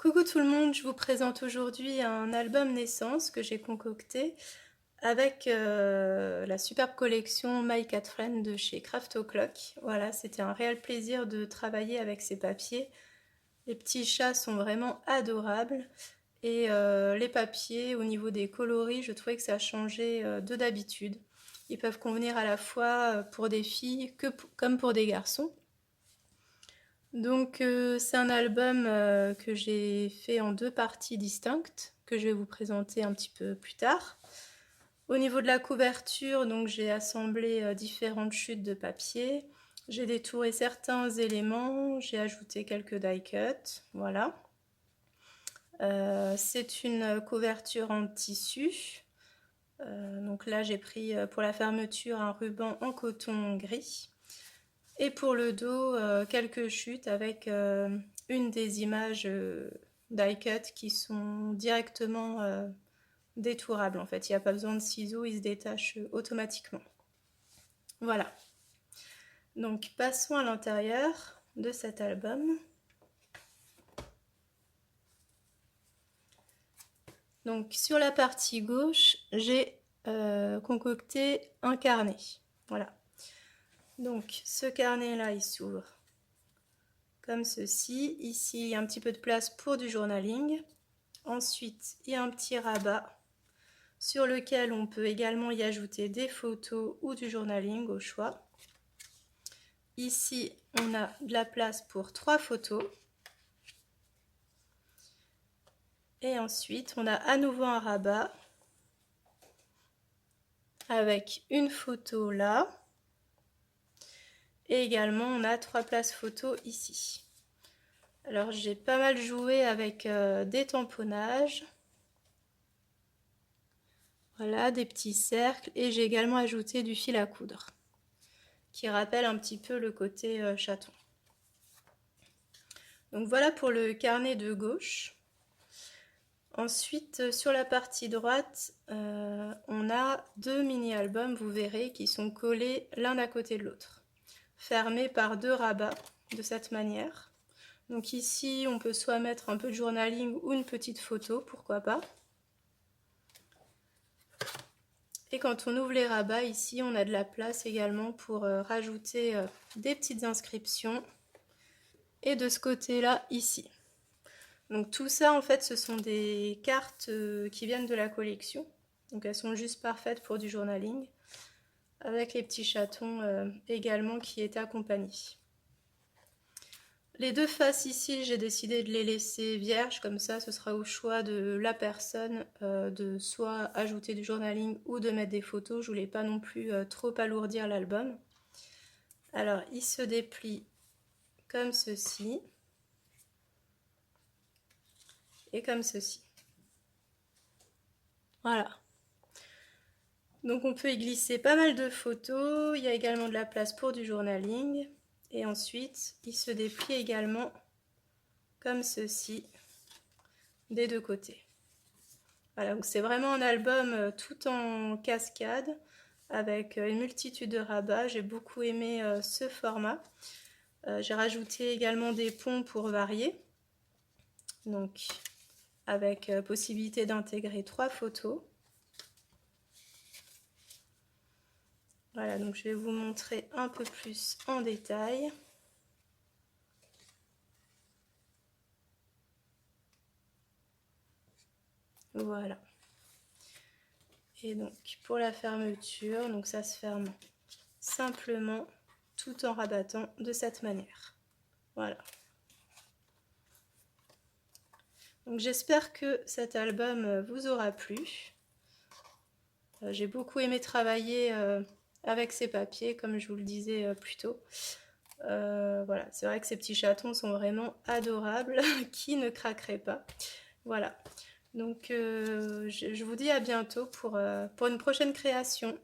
Coucou tout le monde, je vous présente aujourd'hui un album naissance que j'ai concocté avec la superbe collection My Cat Friend de chez Craft O'Clock. Voilà, c'était un réel plaisir de travailler avec ces papiers. Les petits chats sont vraiment adorables et les papiers au niveau des coloris, je trouvais que ça changeait de d'habitude. Ils peuvent convenir à la fois pour des filles comme pour des garçons. Donc c'est un album que j'ai fait en deux parties distinctes, que je vais vous présenter un petit peu plus tard. Au niveau de la couverture, donc j'ai assemblé différentes chutes de papier. J'ai détouré certains éléments, j'ai ajouté quelques die cuts, voilà. C'est une couverture en tissu. Donc là j'ai pris pour la fermeture un ruban en coton gris. Et pour le dos, quelques chutes avec une des images die cut qui sont directement détourables en fait. Il n'y a pas besoin de ciseaux, ils se détachent automatiquement. Voilà. Donc passons à l'intérieur de cet album. Donc sur la partie gauche, j'ai concocté un carnet. Voilà. Donc ce carnet-là, il s'ouvre comme ceci. Ici, il y a un petit peu de place pour du journaling. Ensuite, il y a un petit rabat sur lequel on peut également y ajouter des photos ou du journaling au choix. Ici, on a de la place pour 3 photos. Et ensuite, on a à nouveau un rabat avec une photo là. Et également, on a 3 places photos ici. Alors, j'ai pas mal joué avec des tamponnages. Voilà, des petits cercles. Et j'ai également ajouté du fil à coudre, qui rappelle un petit peu le côté chaton. Donc voilà pour le carnet de gauche. Ensuite, sur la partie droite, on a 2 mini-albums, vous verrez, qui sont collés l'un à côté de l'autre, fermés par 2 rabats, de cette manière. Donc ici, on peut soit mettre un peu de journaling ou une petite photo, pourquoi pas. Et quand on ouvre les rabats, ici, on a de la place également pour rajouter des petites inscriptions. Et de ce côté-là, ici. Donc tout ça, en fait, ce sont des cartes qui viennent de la collection. Donc elles sont juste parfaites pour du journaling. Avec les petits chatons également qui étaient accompagnés. Les deux faces ici, j'ai décidé de les laisser vierges, comme ça ce sera au choix de la personne de soit ajouter du journaling ou de mettre des photos. Je voulais pas non plus trop alourdir l'album. Alors il se déplie comme ceci et comme ceci. Voilà. Donc on peut y glisser pas mal de photos. Il y a également de la place pour du journaling. Et ensuite, il se déplie également comme ceci des deux côtés. Voilà, donc c'est vraiment un album tout en cascade avec une multitude de rabats. J'ai beaucoup aimé ce format. J'ai rajouté également des ponts pour varier. Donc avec possibilité d'intégrer 3 photos. Voilà, donc je vais vous montrer un peu plus en détail. Voilà. Et donc pour la fermeture, donc ça se ferme simplement tout en rabattant de cette manière. Voilà. Donc j'espère que cet album vous aura plu. J'ai beaucoup aimé travailler avec ces papiers, comme je vous le disais plus tôt. Voilà, c'est vrai que ces petits chatons sont vraiment adorables, qui ne craqueraient pas. Voilà, donc je vous dis à bientôt pour une prochaine création.